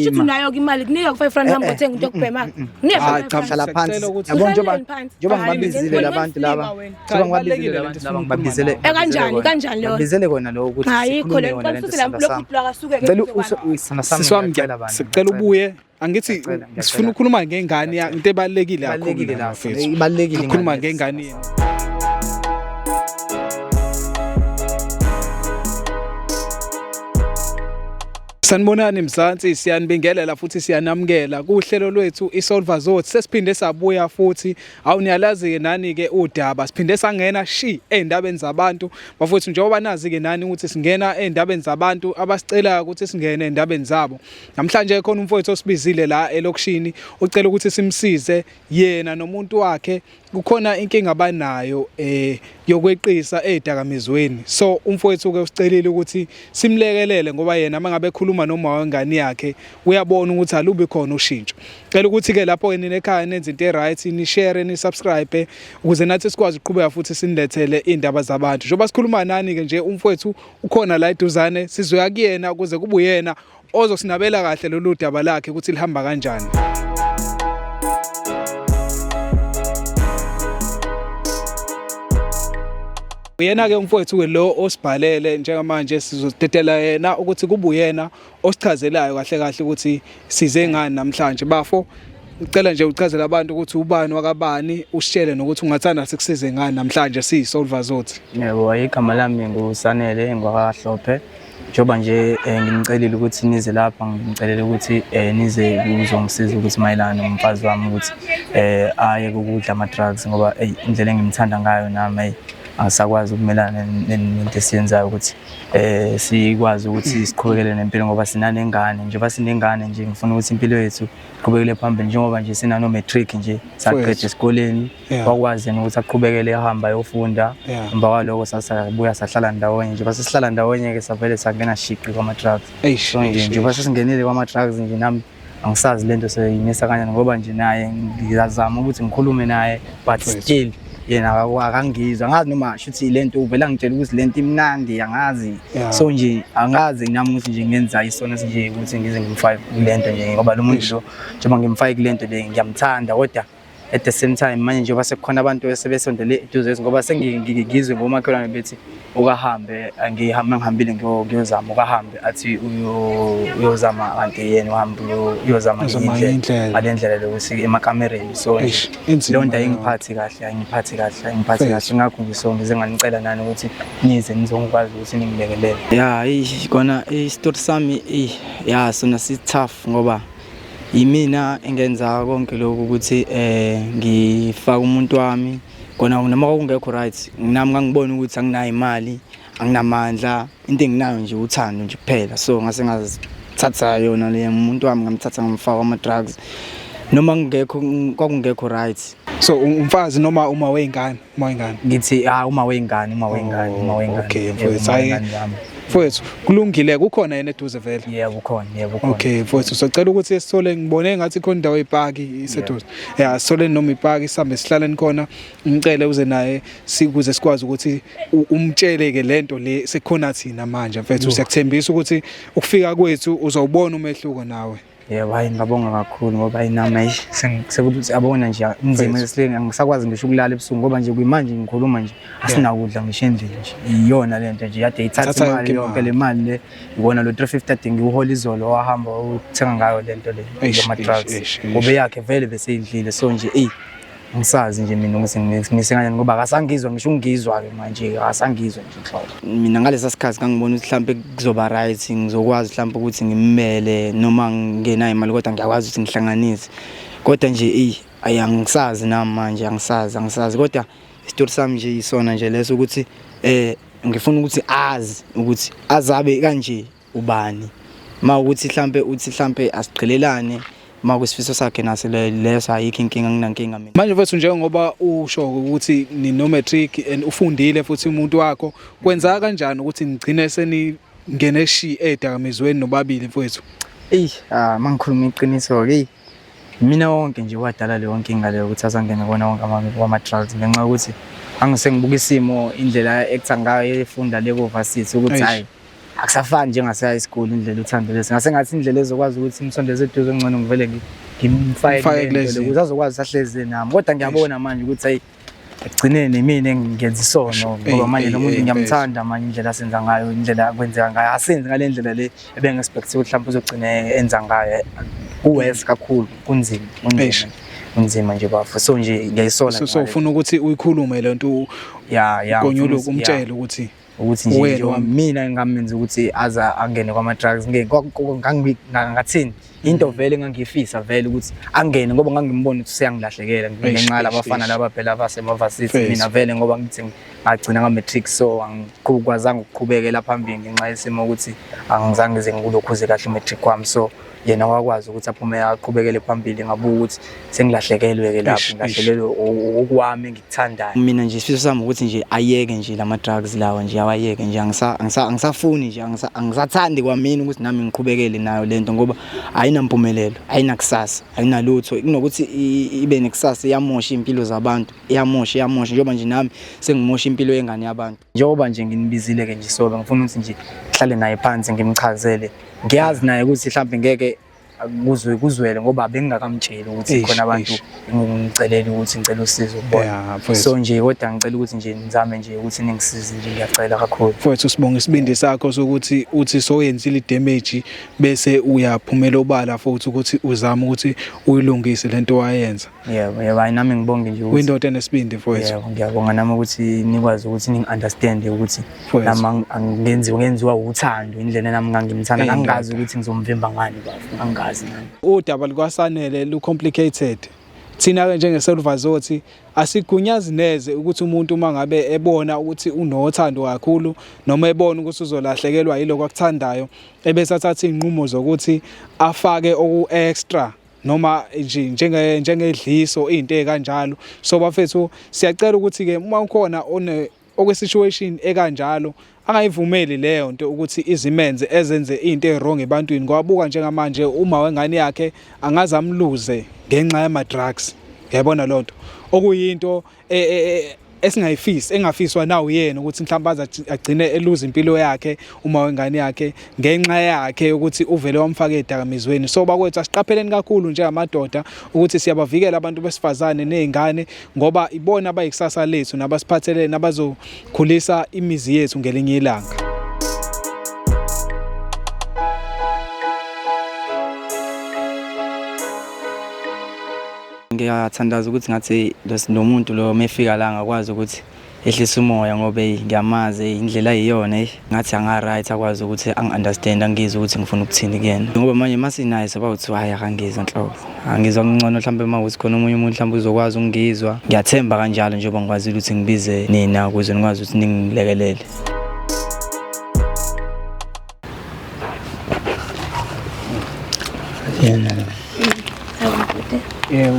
Shithi unayo imali kunika ku500 hamba uthenga into yokubhema. Cha hlala phansi. Yabona njoba ngibabizile labantu laba. Njoba ngibabizile labantu laba ngibabizele. Kanjani lo? Ngibizele kona lo ukuthi ayikho le nto futhi lokhu akasuke ke. Sicela ubuye. Angithi sifuna ukukhuluma ngengane into ebalekile kakhulu la mfethu. Ibalekile ukukhuluma ngengane yena. Sanibonani Mzansi, siyanibingelela futhi siyanamukela kuhlelo lwethu iSolver Zone. Sesiphinde sabuya futhi awuniyalazi ke nani ke udaba. Siphinde sangena endabeni zabantu. Bafowethu njengoba nazi ke nani ukuthi singena endabeni zabantu abasicela ukuthi singene endabeni zabo. Namhlanje khona umfowethu osibizile la elokishini ucela ukuthi simsize yena nomuntu wakhe. Kukhona inkinga abanayo yokweqisa ezidakamizweni. So umfowethu ke usicelile ukuthi simlekelele ngoba yena mangabe ekhuluma noma wengane yakhe uyabona ukuthi alubi khona ushintsho. Cela ukuthi ke lapho enini ekhaya nenze into eright, ni share ni subscribe ukuze nathi sikwazi ukuqhubeka futhi sinilethele indaba zabantu. Njoba sikhuluma nani ke nje umfowethu ukhona la eduzane sizoya kuyena ukuze kube uyena ozosinabela kahle lolu daba lakhe ukuthi lihamba kanjani. Uyena ke umfowethu ke lo osibhalele njengamanje sizodedela yena ukuthi kube uyena osichazelayo kahle kahle ukuthi size ngani namhlanje. Bafo ucela nje uchazela abantu ukuthi ubani wakabani usitshele nokuthi ungathanda sikusize ngani namhlanje siyiSolver Zone. Yebo, igama lami nguSanele ngwakaHlophe. Njoba nje ngimcelile ukuthi nize lapha, ngimcelile ukuthi nize uzongisiza ukuthi mayelana nomfazi wami ukuthi aye ukudla ama drugs ngoba indlela engimthanda ngayo nami angisakwazi ukumelana nento esiyenzayo ukuthi sikwazi ukuthi siqhubekele nempilo ngoba sinanengane njengoba sinengane nje ngifuna ukuthi impilo yethu iqhubekele phambili njengoba nje sina no matric nje saqeda esikoleni wakwazi ukuthi aqhubekele ehamba yofunda emva kwaloko sasabuya sahlala ndawonye nje base sihlala ndawonye ke savele sangena shiqi kwama drugs njengoba sesingenile kwama drugs nje nami angisazi lento seyimisa kanjani ngoba nje naye ngiyazama ukuthi ngikhulume naye but still yena akangizwa ngazi noma shuthi lento uvela ngitshela ukuthi lento imnandi angazi so nje angazi nami ukuthi nje ngenza isona nje ukuthi ngize ngimfake kulento nje ngoba lo muntu lo njengoba ngimfake kulento le ngiyamthanda kodwa at the same time manje njengoba sekukhona abantu esebesondele eduze ngoba sengigizwe ngomakhelwane bethi ukahambe ngihambile ngiyozama ukahambe athi uyozama kanti yena uhambe uyozama indlela alendlela lokuthi emakamereni so lo nto ayingiphathi kahle ngakho ngize nganicela nani ukuthi nize nizongikwazi ukuthi ningilekelele kona istory sami sona si tough ngoba yimina engenza konke lokho ukuthi ngifaka umuntu wami kona noma kungekho right nami ngangibona ukuthi anginayo imali anginamandla into enginayo nje uthando nje kuphela so ngase ngazithatha yona le umuntu wami ngamthatha ngamfaka ama drugs noma kungekho right. So umfazi noma uma wengane ngithi uma wengane okay mfowethu kulungile kukhona yena eduze vele yebo kukhona okay mfowethu sicela ukuthi sithole ngibone ngathi khona indawo eparki iseduze sithole noma iparki sihambe sihlale khona ngicele uze naye sikuze sikwazi ukuthi umtshele ke lento le sekhona thina manje mfowethu siyakuthembisa ukuthi ukufika kwethu uzawubona umehluko nawe. Yebo ngiyabonga kakhulu ngoba inami sekuthi abona nje inzima esihlenge ngisakwazi ngisho ukulala ebusuku ngoba nje kuyimanje ngikhuluma nje asinakudla ngisho endlini nje iyona lento nje yade ithatha imali yonke le mali le ngibona lo 350 adinga uhola izolo wahamba uthenga ngayo lento le ama drugs ngoba yakhe vele bese idlile so nje ngisazi nje mina ngisenganyani ngoba akasangizwa ngisho ungizwa ke manje akasangizwa nje inhloko mina ngalesa sikhathi ngangibona ukuthi mhlambe kuzoba right ngizokwazi mhlambe ukuthi ngimmele noma ngenayo imali kodwa ngiyakwazi ukuthi ngihlanganise kodwa nje ayangisazi nami manje angisazi kodwa istory sami nje isona nje leso ukuthi ngifuna ukuthi azabe kanje ubani mawukuthi mhlambe asiqhelelane makusifiso sakhe naso leso ayikho inkinga nginankinga mina manje mfethu njengoba usho ukuthi ni no matric and ufundile futhi umuntu wakho kwenza kanjani ukuthi nigcine seningene edakamizweni nobabili mfethu mangikhuluma iqiniso ke mina wonke nje wadala le wonke inkinga leyo ukuthi asangene kona wonke ama drugs ngenxa ukuthi angisengibuka isimo indlela ekuthangayo efunda le overseas ukuthi hayi akusafani njengase high school indlela uthando lesi ngase ngathi indlela ezokwazi ukuthi imsondeze eduze ongcono ngivele ngimfake lento ukuze azokwazi ahleze nami kodwa ngiyabona manje ukuthi hayi egcineni mina ngiyenza isono ngoba manje lo muntu ngiyamthanda manje indlela asenza ngayo indlela akwenzeka ngayo asenze ngale ndlela le ebengexpect ukuthi mhlawumbe uzogcina enza ngayo uwes kakhulu kunzima nje bafo so nje ngiyayisola so ufuna ukuthi uyikhulume lento Gonyuluka umtshela ukuthi nje mina ngamenza ukuthi aza angene kwama drugs ngathini into vele engangifisa vele ukuthi angene ngoba ngangimbona ukuthi useyangilahlekela ngenxa labafana laba phela abasemavasithi mina vele ngoba ngithi ngagcina ngamatrix so angikwazanga ukuqhubekela phambili ngenxa yesimo ukuthi angizange ngize ngilokhuze kahle matric kwami so yena wakwazi ukuthi aphume aqhubekele phambili ngabuka ukuthi sengilahlekelwe ke lapho ngilahlekelwe okwami ngikuthandayo mina nje isifiso sami ukuthi nje ayeke nje lama drugs lawa nje awayeke nje angisafuni nje angisathandi kwamina ukuthi nami ngiqhubekele nayo lento ngoba ayinampumelelo ayinakusasa ayinalutho kunokuthi ibe nekusasa iyamosha impilo zabantu iyamosha njengoba nje nami sengimosha impilo yengane yabantu njengoba nje nginibizile ke nje sobe ngifuna ukuthi nje hlale naye phansi ngimchazele ngiyazi naye ukuthi mhlawumbe ngeke kuzwele ngoba bengingakamtsheli ukuthi khona abantu ngicelele ukuthi ngicela usizo kubona so nje kodwa ngicela ukuthi nje nizame nje ukuthi ningisize nje ngiyacela kakhulu mfowethu sibonga isibindi sakho sokuthi uthi soyenzile damage bese uyaphumela obala futhi ukuthi uzame ukuthi uyilungise lento wayenza yebo nami ngibonge nje ukuthi window enesibindi mfowethu yebo ngiyabonga nami ukuthi nikwazi ukuthi ningi-understand ukuthi nami ngenziwa uthando indlela nami ngangimthanda angazi ukuthi ngizomvimba ngani bafu udaba likaSanele lu complicated thina ke njengeSolvazothi asigunyazi neze ukuthi umuntu mangabe ebona ukuthi unothando kakhulu noma ebona ukuthi uzolahlekelwa yiloko akuthandayo ebese athatha inqumo zokuthi afake oku extra noma nje njengedliso izinto ezikanjalo so bafethu siyacela ukuthi ke uma ukhona okwesituation ekanjalo angayivumeli leyo nto ukuthi izimenze ezenze into ezirong ebantwini ngoba buka njengamanje uma wengane yakhe angaze amluze ngenxa yama drugs uyabona lonto okuyinto engafiswa nawo yena ukuthi mhlawumbe agcine eluza impilo yakhe uma wengane yakhe ngenxa yakhe ukuthi uvele wamfaka edakamizweni so bakwethu asiqapheleni kakhulu nje amadoda ukuthi siyabavikela abantu besifazane nezingane ngoba ibona abayikusasa lethu nabasiphathelene nabazokhulisa imizi yethu ngelinye ilanga. Ngiyathandaza ukuthi ngathi lo muntu lo mefika la ngakwazi ukuthi ehlisa umoya ngoba ngiyamazi indlela iyona ngathi anga right akwazi ukuthi angi-understand angizwe ukuthi ngifuna ukuthini kuyena ngoba manje masinayo sabathi hayi akangizwa nhlobo angizwa ngcono mhlawumbe mawuthi khona umunye umuntu mhlawumbe uzokwazi ungizwa ngiyathemba kanjalo njengoba ngikwazi ukuthi ngibize nina ukuze ngikwazi ukuthi ningilekelele.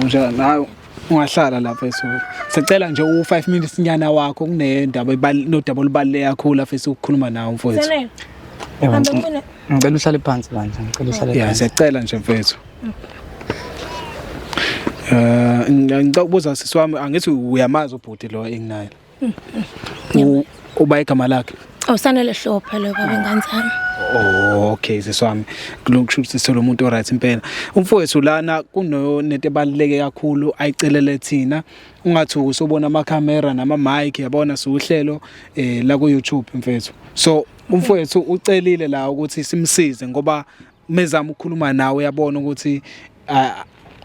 Unjani nawe ungahlala lapha esuku sicela nje u5 minutes nyana wakho kunendaba nodaba olubaleke kakhulu afisa ukukhuluma nawe mfowethu. Ngicela uhlale phansi manje ngicela uhlale phansi. Siyacela nje mfowethu. Ngicela ukubuza sisi wami angithi uyamazi ubhuti lo enginayo. Uba igama lakhe. Sanele Hlophe lo baba enganzana. Okay siswami kulokusho ukuthi sithola umuntu oright impela umfowethu lana kunonento ebaluleke kakhulu ayicelele thina ungathuki usobona ama camera nama mic yabona siuhlelo la ku YouTube mfethu so umfowethu ucelile la ukuthi simsize ngoba mezama ukukhuluma nawe yabona ukuthi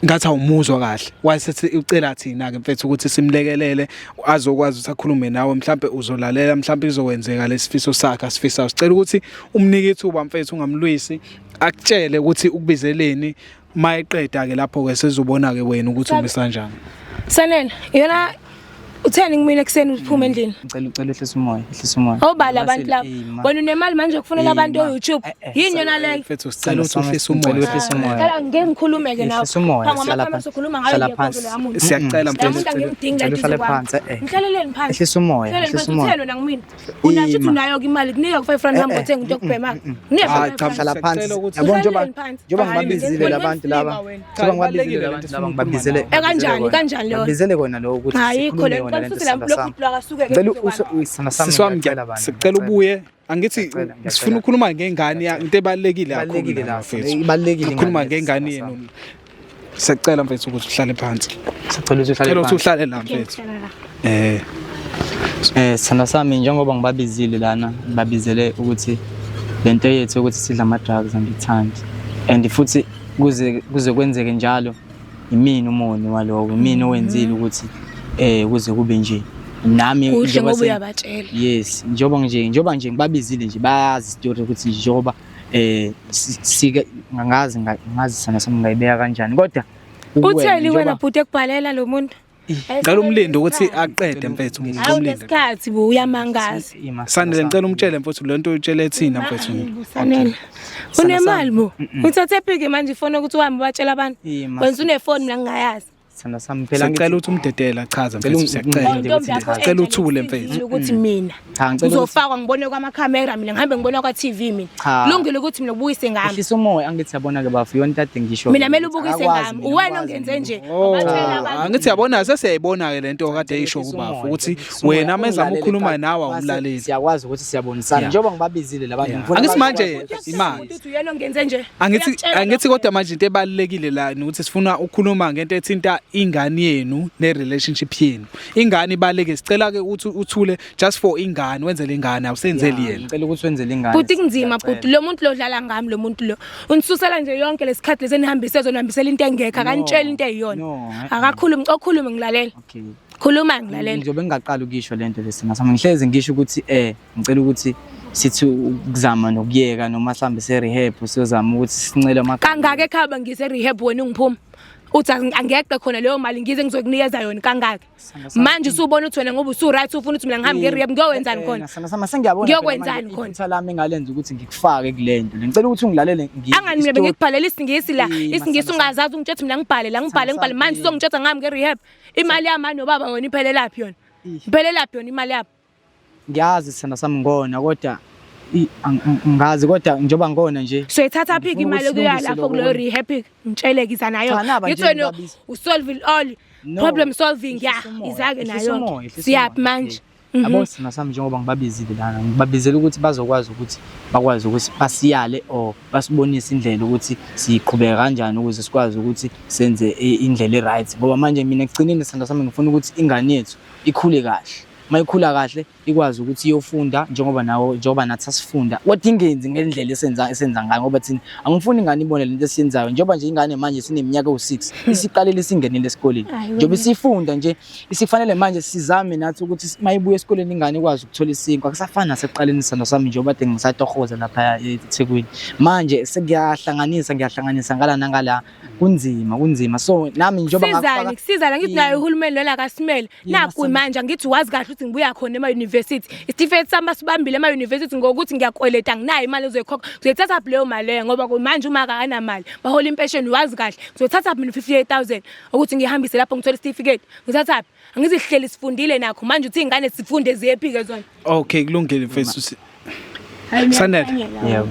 ngathi awumuzwa kahle wayesethi ucela thina ke mfethu ukuthi simlekelele azokwazi ukuthi akhulume nawe mhlambe uzolalela mhlambe izokwenzeka lesifiso sakhe asifisa sicela ukuthi umnike ithuba mfethu ungamlwisi akutshele ukuthi ukubizeleni mayeqeda ke lapho ke sizobona ke wena ukuthi umisa kanjani. Sanele yona utheni ngimina ekseni uphume endlini ngicela ehlisa umoya awubala abantu labo wena unemali manje ukufunela abantu YouTube yini yona leyo mfethu sicela ukuthi uhlisa umoya cela ngeke ngikhulume ke nawe ngama sokhuluma ngayo siyacela mfethu uhlale phansi ngihlaleleni phansi ehlisa umoya utheni na ngimina unasho ukuthi unayo imali kunika ku5 rand ngamba uthenga into yokubhema hlala phansi yabona njoba ngibabizile labantu laba ngibabizile labantu laba ngibabizele kanjani leyo ngibabizele kona lo ukuthi ayikho le khona lento siswami sicela ubuye angithi sifuna ukukhuluma ngengane into ebalekile balekile la mfethu ibalekile ukukhuluma ngengane yenu sicela mfethu ukuthi uhlale phansi sicela ukuthi uhlale la mfethu sithanda sami njengoba ngibabizile lana ngibabizele ukuthi lento yethu ukuthi sidla ama drugs angithandi and futhi kuze kwenzeke njalo imini umoni waloko imini owenzile ukuthi kuze kube nje nami njengoba uyabatshela yes njengoba nje ngibabizile nje bayazi story ukuthi njengoba sike ngazi sana sami ngayibeka kanjani kodwa utheli wena bhuti ekubhalela lo muntu ngicela umlindo ukuthi aqede mfethu umlindo ngesikhathi uyamangaza Sanele ngicela umtshele mfethu lento utshele thina mfethu Sanele unemali bo uthathe ephike manje ifone ukuthi uhambe batshela abantu wenza unefone mina ngingayazi sithanda sami phela ngicela ukuthi umdedela chaza mfethu siyacela uthule mfethu ukuthi mina uzofakwa ngibone kwamakhamera mina ngihambe ngibona kwa TV mina kulungile ukuthi mina ubuyise ngami ehlisa umoya angithi yabona ke bafu yona tade ngisho mina mele ubukise ngami uwena ongenze nje abatshela abantu angithi yabona sesiyayibona ke lento kade eyisho kubafu ukuthi wena mezama ukukhuluma nawe umlaleli siyakwazi ukuthi siyabonisana njengoba ngibabizile labantu ngifuna angithi manje imali ukuthi uyena ongenze nje angithi kodwa manje into ebalekile la ukuthi sifuna ukukhuluma ngento ethinta ingane yenu ne relationship yenu ingane ibaleke sicela ke ukuthi uthule just for ingane wenzele ingane awusenzeli yena ngicela ukuthi wenzele ingane futhi kunzima futhi lo muntu lo dlala ngami lo muntu lo unisusela nje yonke lesikhathi lesenihambise zonihambisela into engekho akanitshela into eyiyona akakhulumi okhulume ngilalela okay khuluma ngilalela njobe ngingaqala ukisho lento lesina sami ngihleze ngisho ukuthi ngicela ukuthi sithi ukuzama nokuyeka noma mhlambe se rehab siyozama ukuthi sincele kangaka ekhaba ngise rehab wena ungiphuma uthi angeke khona leyo mali ngize ngizokunikeza yona kangaka manje usubona ukuthi wena ngoba usu right ufuna ukuthi mina ngihambe ngerehab ngiyowenzani khona sana sengiyabona ngiyokwenzani khona iphutha lami engalenza ukuthi ngikufake kulento ngicela ukuthi ungilalele angani mina bengikubhalela isingisi la isingisi ungazazi ungitshethi mina ngibhale la ngibhale manje uzongitshetha ngami ngerehab imali yamani nobaba wona iphelelaphi yona iphelelaphi yona imali yaphi ngiyazi sana sami ngona kodwa ngazi kodwa njoba ngona nje soyithatha phiki imali okuya lapho kulo rehab ngitshelekisa nayo ngithi wena usolve all problem solving izake nayo siyaphi manje yabo sana sami njengoba ngibabizile lana ngibabizela ukuthi bazokwazi ukuthi bakwazi ukuthi basiyale or basibonise indlela ukuthi siqhubeka kanjani ukuze sikwazi ukuthi senze indlela eright ngoba manje mina egcineni sana sami ngifuna ukuthi ingane yethu ikhule kahle mayikhula kahle ikwazi ukuthi iyofunda njengoba nathi asifunda kodwa ingenzi ngendlela esenza ngayo ngoba thina angifuni ingane ibone lento esiyenzayo njengoba nje ingane manje sineminyaka u6 isiqalile isingenile esikoleni njengoba isifunda nje isifanele manje sizame nathi ukuthi mayibuye esikoleni ingane ikwazi ukuthola isinkwa akusafani nasekuqaleni sana sami njengoba kade ngisatohoza lapha eThekwini manje ngiyahlanganisa ngala nangala kunzima so nami njengoba ngafaka sizala ngithi nayo uhulumeni lona akasimele naku manje ngithi wazi kahle ukuthi ngibuya khona ema-university isitifiketi sami sibambile ema-university ngokuthi ngiyakweleta nginayo imali ezoyikhokha ngizothatha leyo mali leyo ngoba manje uma akanamali bahola impesheni wazi kahle ngizothatha mina 58,000 ukuthi ngihambise lapho ngithola isitifiketi ngizathatha angizihleli sifundile nakho manje uthi ingane sifunde ziyephike zona okay kulungile mfethu Sanele yebo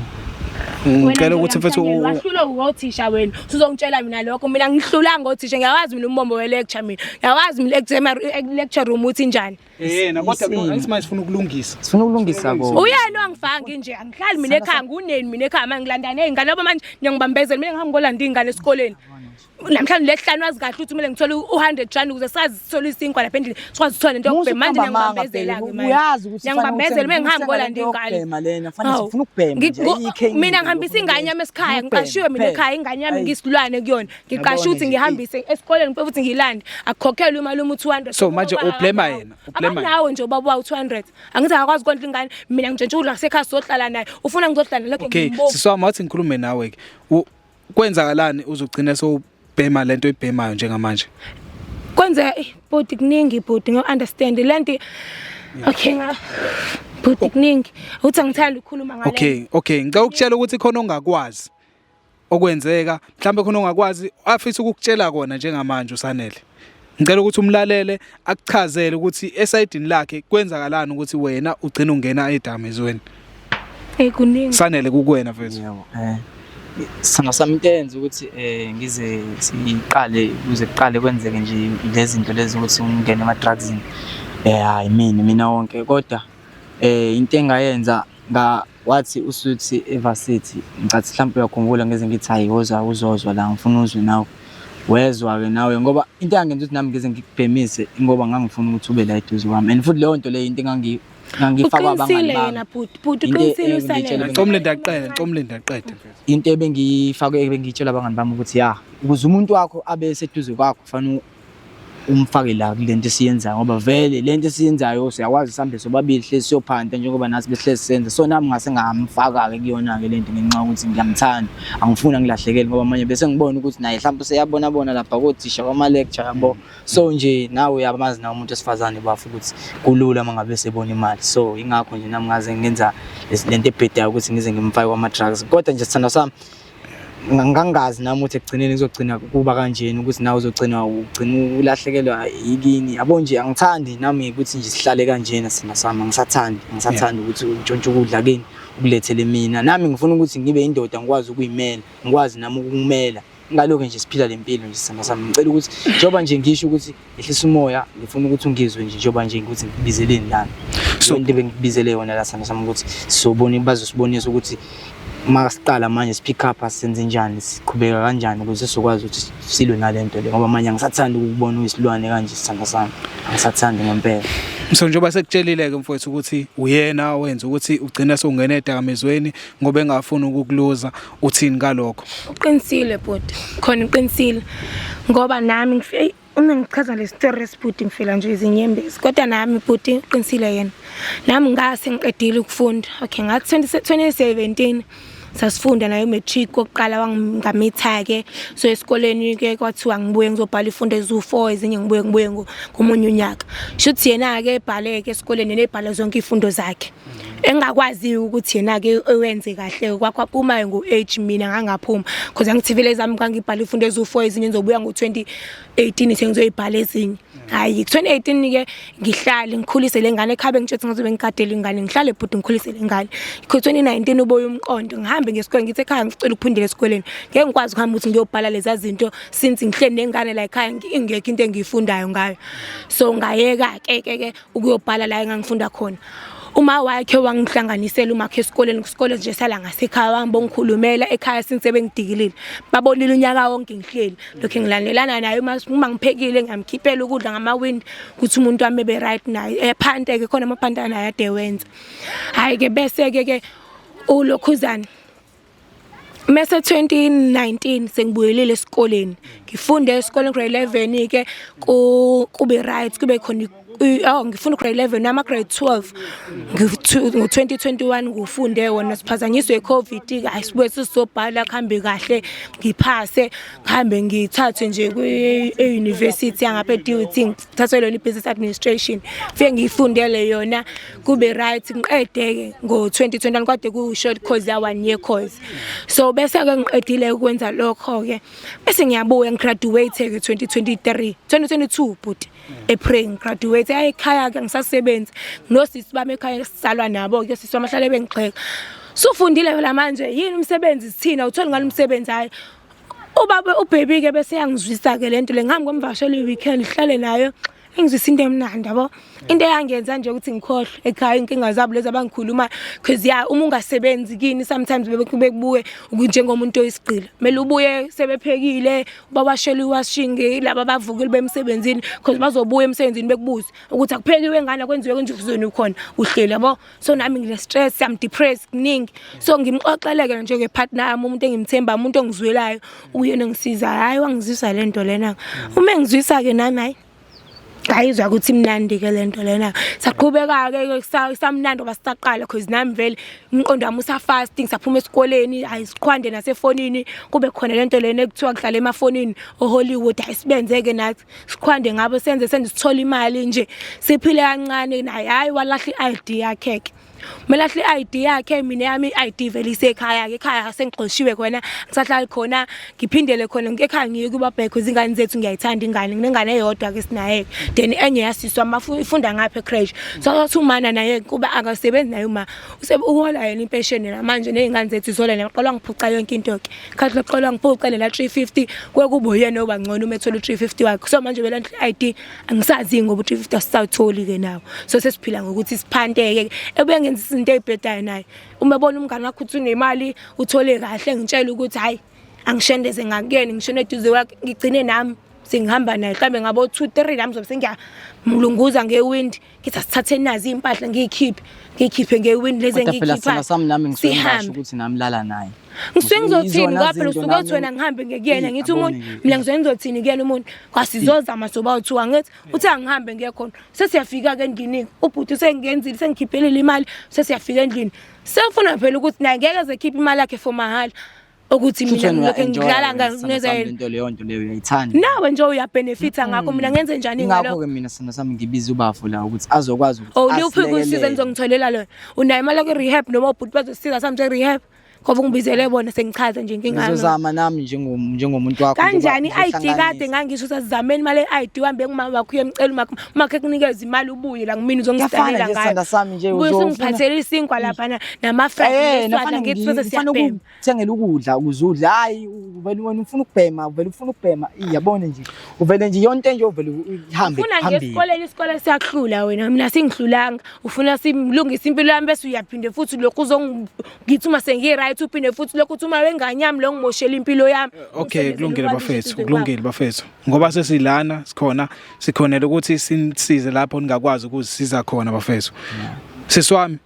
ngicela ukuthi mfethu wahlula ngothisha wena uzongitshela mina lokho mina ngihlula ngothisha ngiyawazi mina umbombo we-lecture mina ngiyawazi lecture room uthi njani yena kodwa manje sifuna ukulungisa ko uyena wangifanga nje angihlali mina ekhaya nguneni mina ekhaya manje ngilanda nezingane ngoba manje ngiyangibambezela mina ngihambe ngolanda izingane esikoleni namhlanje lehlanu wazi kahle ukuthi kumele ngithole u100 rand ukuze sazi sithola isinkwa lapha endlini sikwazi ukuthola into yokubhema manje ngiyangibambezela ke manje uyazi ukuthi ngiyangibambezela mina ngihambe ngolanda izingane ufuna ukubhema mina ngihambisa ingane yami esikhaya ngiqashiwe mina ekhaya ingane yami ngisilwane kuyona ngiqashe ukuthi ngihambise esikoleni futhi ngilande akukhokhelwe imali uma u200 so manje ublema yena nawe nje ubaba u200 angithi akakwazi konke ingane mina ngitshentshula kusekhaya sohlala naye ufuna ngizohlala lokho ngibona okay siswami wathi ngikhulume nawe ke kwenzakalani uzogcina bhema lento ibhemayo njengamanje kwenza body kuningi body ngiunderstand lento okay body kuningi uthi angithanda ukukhuluma ngale okay ngicela ukutshela ukuthi khona ongakwazi okwenzeka mhlambe khona ongakwazi afisa ukukutshela kona njengamanje uSanele ngicela ukuthi umlalele akuchazele ukuthi esayidini lakhe kwenzakalani ukuthi wena ugcina ungena edamezweni kuningi Sanele kukwena mfethu yebo sami into eyenza ukuthi ngize siqale ukuze kuqale kwenzeke nje lezi zinto lezi ukuthi ungene ema-drugsini hayi mina wonke kodwa into engayenza wathi usuthi evarsity ngicathi mhlawumbe uyakhumbula ngeze ngithi hayi uzozwa la ngifuna uzwe nawe wezwa-ke nawe ngoba into engangenza ukuthi nami ngize ngikubhemise ngoba ngangifuna ukuthi ube la eduze kwami and futhi leyo nto leyo into ngangifakwa abangani bami Ncomlindi aqede into ebengiyitshela abangani bami ukuthi ya ukuze umuntu wakho abe seduze kwakho kufanele umfake la kulento esiyenzayo ngoba vele lento esiyenzayo siyakwazi sambe sobabili hlezi siyophanda njengoba nathi behlezi senza so nami ngase ngamfaka-ke kuyona-ke lento ngenxa ukuthi ngiyamthanda angifuni angilahlekele ngoba manje bese ngibona ukuthi naye mhlawumbe seyabona lapha kothisha kwama-lecture yabo so nje nawe uyamazi nawe umuntu wesifazane bafu ukuthi kulula uma ngabe sebona imali so ingakho nje nami ngaze ngenza lento ebhedayo ukuthi ngize ngimfake kwama-drugs kodwa nje sithando sami ngangazi nami ukuthi ekugcineni kuzogcina kuba kanjeni ukuthi nawe ugcina ulahlekelwa yikini yabo nje angithandi nami ukuthi nje sihlale kanjena sina sami ngisathandi ukuthi untshontshe ukudla kini ukulethele mina nami ngifuna ukuthi ngibe indoda ngikwazi ukuyimela ngikwazi nami ukumela ngalokho nje siphila lempilo nje sina sami ngicela ukuthi njoba nje ngisho ukuthi ehlisa umoya ngifuna ukuthi ungizwe nje njoba nje ukuthi ngibizeleni lana so into bengibizele yona la sami ukuthi sobona bazosibonisa ukuthi masiqala manje speak up asenze njani siqhubeka kanjani ukuze sizokwazi ukuthi silwe nalento le ngoba manje ngisathanda ukubona uyisilwane kanje sithanda sami ngisathanda ngempela so njengoba sekutshelile-ke mfowethu ukuthi uyena wenza ukuthi ugcina sewungena edakamizweni ngoba engafuni ukukuluza uthini ngalokho uqinisile bhuti khona uqinisile ngoba nami uma ngichaza le story esibhuti ngifela nje izinyembezi kodwa nami bhuti uqinisile yena nami ngase ngiqedile ukufunda okay ngathi 2017 sasifunda nayo matric kokuqala wangamitha-ke so esikoleni-ke kwathiwa ngibuye ngizobhala ifundo eziwu-4 ezinye ngibuye ngomunye unyaka shuthi yena-ke ebhale-ke esikoleni nebhale zonke iy'fundo zakhe engakwaziyo ukuthi yena-ke wenze kahle kwaphumayo ngo-age mina ngangaphuma because angithivile zami ngangibhala ifundo eziwu-4 ezinye ngizobuya ngo-2018 sengizoyibhala ezinye hayi 2018-ke ngihlale ngikhulise le ngane ekhabe ngitshethi ngizobe ngigadele ingane ngihlale bhuti ngikhulise le ngane 2019 uboya umqondo ngihambe ngesikole ngithi ekhaya ngicela ukuphindela esikoleni ngeke ngikwazi ukuhamba ukuthi ngiyobhala leza zinto since ngihleli nengane la ekhaya ingekho into engiyifundayo ngayo so ngayeka-ke ukuyobhala la engangifunda khona uma wakhe wangihlanganisela umakhe esikoleni kusikole nje sala ngasekhaya wahamba ngikhulumela ekhaya since bengidikilile babonile unyaka wonke ngihleli lokho ngilandelana naye uma ngiphekile ngiyamkhiphela ukudla ngama-wind ukuthi umuntu wami ebe right naye ephante-ke khona amaphanta naye ade wenza hhayi-ke bese-ke ulokhuzana mase 2019 sengibuyelile esikoleni ngifunde esikoleni grade 11-ke kube right kube khona ngifuna grade 11 nama grade 12 ngo-2021 ngifunde wona siphazanyiswe i-COVID asibuye sisobhala kuhambe kahle ngiphase ngihambe ngithathe nje kwi-university yangapha eDUT ngithathe lona i-business administration fike ngiyifundele yona kube right ngiqede-ke ngo-2021 kade ku-short course ya-1 year course so bese-ke ngiqedile ukwenza lokho-ke bese ngiyabuya ngigraduate-ke 2022 but April ngigraduate ekhaya-ke ngisasebenza nosisi bami ekhaya sisalwa nabo-ke sisi wamahlala bengixheka sufundile phela manje yini umsebenzi sithina uthole ngalo umsebenzi hayi ubaba ubhebi-ke bese yangizwisa-ke lento le ngihambe ngomvakashela i-weekend ngihlale nayo engizwisa into emnandi yabo into eyangenza nje ukuthi ngikhohlwe ekhaya inkinga zabo lezi abangikhuluma because ya uma ungasebenzi kini sometimes bekubuye njengomuntu oyisigqila kumele ubuye sebephekile babashela iwashingi laba bavukile bemsebenzini because bazobuya emsebenzini bekubuze ukuthi akuphekiwe ngane kwenziwe konje kuzweni ukhona uhleli yabo so nami ngine stress I'm depressed kuningi so ngimxoxeleke nje ngepartner yami umuntu engimthemba umuntu ongizwelayo uyena ngisiza hayi wangizwisa lento lena uma engizwisa-ke nami hayi ayizwa ukuthi imnandi-ke lento lena saqhubeka-ke samnandi oba sisaqala because nami vele umqondo wami usafasting saphuma esikoleni hayi siqhwande nasefonini kube khona lento lena ekuthiwa kuhlala emafonini oHollywood hayi sibenzeke nathi siqhwande ngabo senze sithola imali nje siphile kancane naye hayi walahla i-ID yakhe kumele ahle i-ID yakhe, mina yami i-ID vele isekhaya-ke, ekhaya sengixoshiwe khona, ngisahlali khona, ngiphindele khona ekhaya ngiye kubabhekho izingane zethu ngiyayithanda ingane, nginengane eyodwa-ke sinaye, then enye yasiswa ifunda ngapha e-creche. So athi umana naye kuba akasebenzi naye uma uhola yena impesheni namanje ney'ngane zethu izola naqala ngiphuca yonke into-ke, khathi laqala ngiphuca lela 350 kwekuba uyena oba ngcono uma ethola u-350 wakhe. So manje vele i-ID angisazi ngoba u-350 asisawutholi-ke nawo, so sesiphila ngokuthi siphanteke ebuye ngenza izinto ey'bhedayo naye. Uma ebona umngane wakho uthi unemali uthole kahle, ngitshela ukuthi hhayi angishendeze ngakuyena, ngishone eduze wakhe, ngigcine nami sengihamba naye mhlawumbe ngabo 2-3 nami zobe sengiyamlunguza ngewindi, ngithi asithathe nazi iy'mpahla ngiyikhiphe ngewindi lezi engiyikhiphayo sami nami ngisuke ngisho ukuthi nami lala naye. Ngisuke ngizothini ngoba phela usuke uthi wena ngihambe ngekuyena, ngithi umuntu mina ngizoke ngizothini kuyena umuntu, kwasizozama soba u2 angithi uthi angihambe ngiye khona. Sesiyafika-ke endlini ubhuti sengenzile sengikhiphelile imali, sesiyafika endlini sefuna phela ukuthi naye ngeke zekhiphe imali yakhe for mahhala ukuthi mina ngilokho ngidlala nganezelo into leyo uyayithanda nawe nje uyabenefita ngakho, mina ngenze njani ngalo. Ngakho-ke mina sina sami ngibiza ubafo la ukuthi azokwazi ukuthi luphi kusiza nizongitholela lona, unayo imali yakwe-rehab noma ubhuti bazosiza sami nje-rehab ngoba ungibizele bona sengichaza nje inkinga yami. Ngizozama nami njengomuntu wakho kanjani i-ID kade ngangisho sasizameni imali ye-ID uhambe kumama wakho uyemcela umakhe kunikeza imali ubuye la kumina uzongistalela ngayo, ubuye usungiphathele isinkwa lapha nama-fry ngithi bese siyabhema. Uthengele ukudla ukuzudla, hayi uvele wena ufuna ukubhema yabona nje uvele nje yonke nje uvele uhambe ufuna ngesikoleni, isikole siyahlula wena, mina singihlulanga. Ufuna simlungise impilo yami bese uyaphinde futhi lokhu uzongithi uma sengi-right uphinde futhi lokhu uthi uma wenganyami lo ngimoshela impilo yami. Okay, kulungile bafethu, ngoba sesilana sikhonela ukuthi sinisize lapho ningakwazi ukuzisiza khona bafethu. Siswami,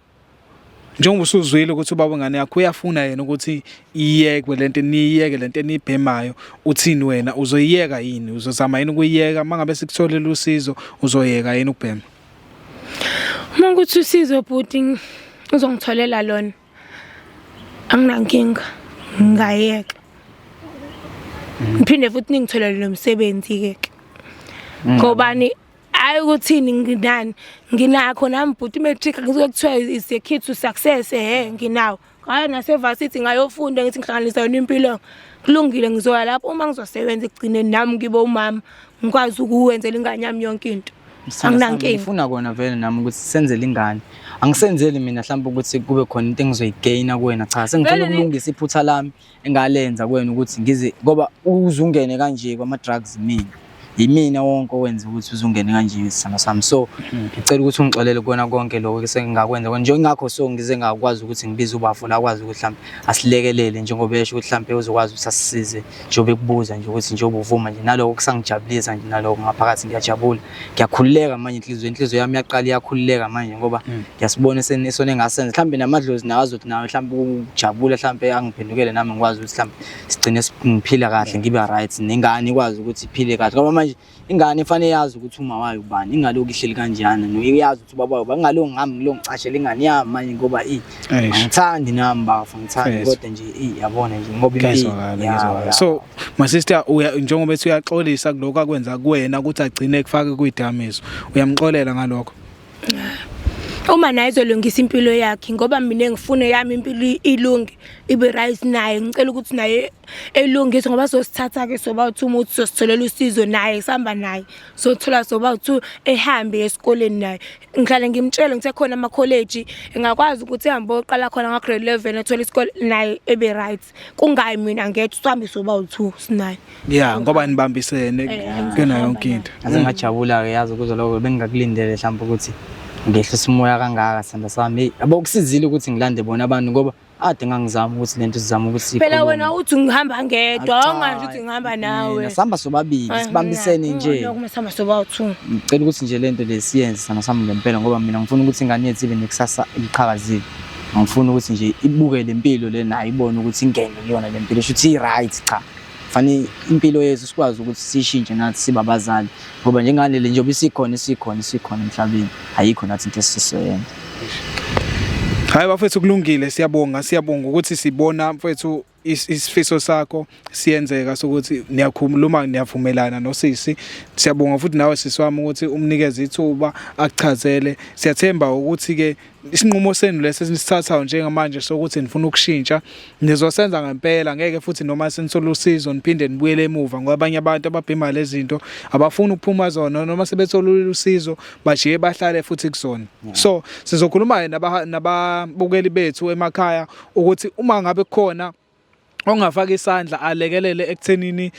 njengoba usuzwile ukuthi ubaba ngane yakho uyafuna yena ukuthi iyeke lento enibhemayo, uthini wena uzoyiyeka yini? Uzozama yini ukuyiyeka mangabe sikutholela usizo? Uzoyeka yini ukubhema? Uma ukuthi usizo bhuti uzongitholela lona anginankinga, ngingayeka. Ngiphinde futhi ningitholele nomsebenzi-ke ngobani hayi ukuthini nginakho nami bhuti i-matric ngizokuthiwa is a key to success, nginawo. Hayi nase-varsity ngayofunda ngithi ngihlanganisa yona impilo, kulungile ngizoya lapho uma ngizosebenza ekugcineni nami ngibe umama ngikwazi ukuwenzela ingane yami yonke into. Anginankinga. Ngifuna kona vele nami ukuthi senzele ingane, angisenzeli mina mhlawumbe ukuthi kube khona into engizoyigaina kuwena, cha sengifuna ukulungisa iphutha lami engalenza kuwena ukuthi ngize ngoba uzungene kanje kwama-drugs yimina wonke owenza ukuthi uzungene kanje sana sami. So ngicela ukuthi ungixolele kona konke lokho esengingakwenza kona nje ingakho, so ngize ngakwazi ukuthi ngibize ubafo la kwazi ukuthi mhlawumbe asilekelele njengoba esho ukuthi mhlawumbe uzokwazi ukuthi asisize njengoba ekubuza nje ukuthi njengoba uvuma nje naloko kusangijabulisa nje naloko ngaphakathi ngiyajabula, ngiyakhululeka manje, inhliziyo yami yaqala iyakhululeka manje ngoba ngiyasibona esone engasenza mhlawumbe namadlozi nawo azothi nawe mhlawumbe ukujabula mhlawumbe angiphendukele nami ngikwazi ukuthi mhlawumbe sigcine ngiphila kahle ngibe right nengane ikwazi ukuthi iphile kahle ngoba manje ingane ifanele yazi ukuthi uma wayo ubani, ingaloku ihleli kanjani noyazi ukuthi ubaba wayo ingaloku ngami ngilongicashela ingane yami manje ngoba angithandi nami bafo, ngithandi kodwa nje yabona nje ngoba impilo. So my sister, njengoba ethi uyaxolisa kuloko akwenza kuwena ukuthi agcine kufake kuyidamiso, uyamxolela ngalokho? Uma naye izolungisa impilo yakhe ngoba mina ngifuna yami impilo ilunge ibe right naye, ngicela ukuthi naye elungise ngoba sosithatha-ke soba u2 umuthi sositholela usizo naye sihamba naye sothola soba u2 ehambe esikoleni naye. Ngihlale ngimtshela ngithe khona ama-college engakwazi ukuthi ehambe oqala khona nga-grade 11 ethola isikole naye ebe right, kungayi mina ngethu sihambe soba u2 sinaye. Ngoba nibambisene kena yonke into. Ngajabula-ke yazi ukuze lokho bengingakulindele mhlawumbe ukuthi ngehlisa umoya kangaka sanda sami. Yabo kusizile ukuthi ngilande bona abantu ngoba ade ngangizama ukuthi lento sizama ukuthi phela wena uthi ngihamba ngedwa awungazi ukuthi ngihamba nawe. Sihamba sobabili sibambisene nje. Lokho sihamba soba u2. Ngicela ukuthi nje lento lesiyenze sana sami ngempela ngoba mina ngifuna ukuthi ingane yethu ibe nekusasa eliqhakazile. Ngifuna ukuthi nje ibuke lempilo le nayo ibone ukuthi ingene kuyona lempilo shuthi i-right cha. Fanele impilo yethu sikwazi ukuthi sishintshe nathi sibabazali ngoba njengalele nje obisikhona emhlabeni ayikho nathi into esiseyenza. Hayi bafethu kulungile, siyabonga ukuthi sibona mfethu isifiso sakho siyenzeka sokuthi niyakhuluma niyavumelana nosisi. Siyabonga futhi nawe sisi wami ukuthi umnikeze ithuba akuchazele. Siyathemba ukuthi ke isinqumo senu lesi enisithathayo njengamanje sokuthi nifuna ukushintsha nizosenza ngempela, ngeke futhi noma senithola usizo niphinde nibuyele emuva, ngoba abanye abantu ababhema lezi zinto abafuni ukuphuma zona, noma sebethola usizo bajiye bahlale futhi kuzona. So sizokhuluma nababukeli bethu emakhaya ukuthi uma ngabe kukhona ongafaka isandla alekelele ekuthenini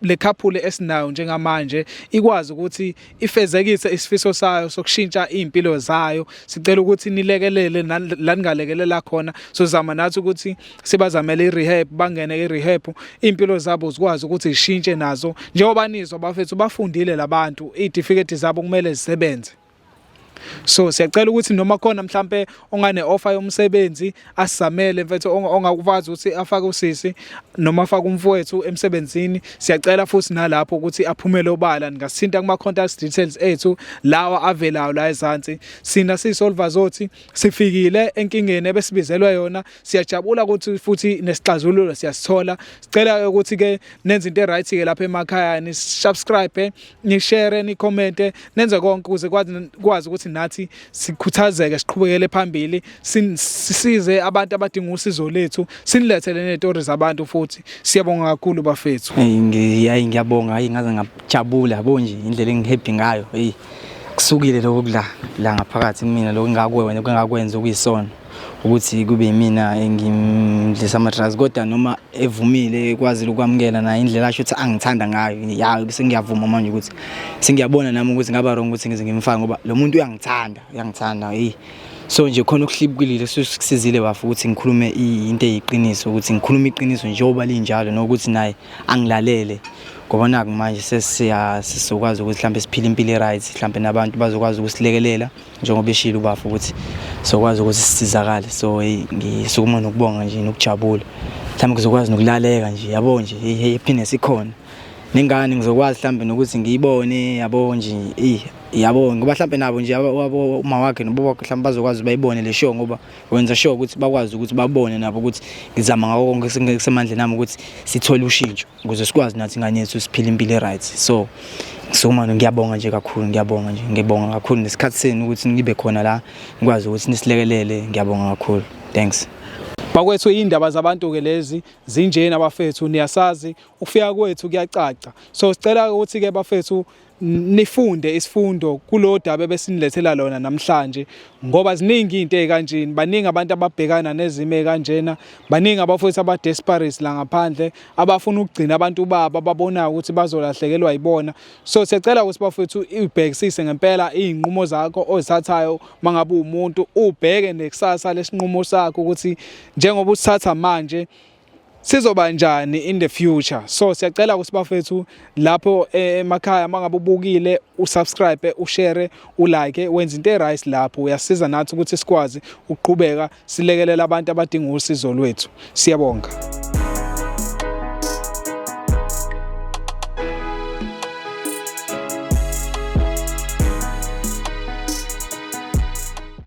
le couple esinayo njengamanje ikwazi ukuthi ifezekise isifiso sayo sokushintsha impilo zayo. Sicela ukuthi nilekelele la ningalekelela khona, sozama nathi ukuthi sibazamele i-rehab, bangene i-rehab, impilo zabo zikwazi ukuthi zishintshe nazo, njengoba nizwa bafethu bafundile labantu, i-certificate zabo kumele zisebenze. So siyacela ukuthi noma khona mhlambe ongane offer yomsebenzi asizamele mfethu, ongakwazi ukuthi afake usisi noma afake umfowethu emsebenzini, siyacela futhi nalapho ukuthi aphumele obala. Ningasithinta kuma contact details ethu lawa avelayo la ezansi. Sina siyisolva zothi sifikile enkingeni ebesibizelwe yona, siyajabula ukuthi futhi nesixazululo siyasithola. Sicela ukuthi ke nenze into right ke lapha emakhaya, ni subscribe, ni share, ni comment, nenze konke ukuze kwazi ukuthi nathi sikhuthazeke siqhubekele phambili, sisize abantu abadinga usizo lethu, sinilethele nezitori zabantu futhi. Siyabonga kakhulu bafethu. Ngiyabonga, ngaze ngajabula yabo nje indlela engihappy ngayo. Kusukile lokho la ngaphakathi mina lokho engakwenza ukuyisona ukuthi kube yimina engimdlisa amadrugs, kodwa noma evumile ekwazile ukwamukela na indlela asho ukuthi angithanda ngayo. Ya bese ngiyavuma manje ukuthi sengiyabona nami ukuthi ngaba wrong ukuthi ngize ngimfake, ngoba lo muntu uyangithanda. So nje khona ukuhlibukile kusizile bafu ukuthi ngikhulume into eyiqiniso, ukuthi ngikhuluma iqiniso njengoba linjalo, nokuthi naye angilalele. Ngoba naku manje sesizokwazi ukuthi mhlambe siphile impilo e-right, mhlambe nabantu bazokwazi ukusilekelela njengoba eshilo bafu ukuthi sokwazi ukuthi sisizakale. So ngisukuma nokubonga nje nokujabula, mhlambe ngizokwazi nokulaleka nje, yabo nje happiness ikhona. Nengane ngizokwazi mhlambe nokuthi ngiyibone, yabo nje yabo, ngoba mhlambe nabo nje uma wakhe noba wakhe mhlambe bazokwazi bayibone le show, ngoba wenza sure ukuthi bakwazi ukuthi babone nabo ukuthi ngizama ngako konke kusemandleni nami ukuthi sithole ushintsho ukuze sikwazi nathi ingane yethu siphile impilo e-right. So ngisukuma ngiyabonga nje kakhulu, ngibonga kakhulu nesikhathi senu ukuthi ngibe khona la, ngikwazi ukuthi nisilekelele. Ngiyabonga kakhulu, thanks. Bakwethu indaba zabantu ke lezi zinjena bafethu, niyasazi ukufika kwethu kuyacaca. So sicela ukuthi ke bafethu nifunde isifundo kulo daba besinilethela lona namhlanje, ngoba ziningi into ezikanjeni, baningi abantu ababhekana nezimo ezikanjena, baningi abafowethu abadesperate la ngaphandle abafuna ukugcina abantu babo ababona ukuthi bazolahlekelwa yibona. So siyacela ukuthi bafowethu ibhekisise ngempela izinqumo zakho ozithathayo, mangabe umuntu ubheke nekusasa lesinqumo sakho ukuthi njengoba usithatha manje sizoba njani in the future. So siyacela ukuthi bafethu lapho emakhaya mangabe ubukile usubscribe, ushare, ulike, wenza into e-right lapho, uyasiza nathi ukuthi sikwazi ukuqhubeka silekelela abantu abadinga usizo lwethu. Siyabonga.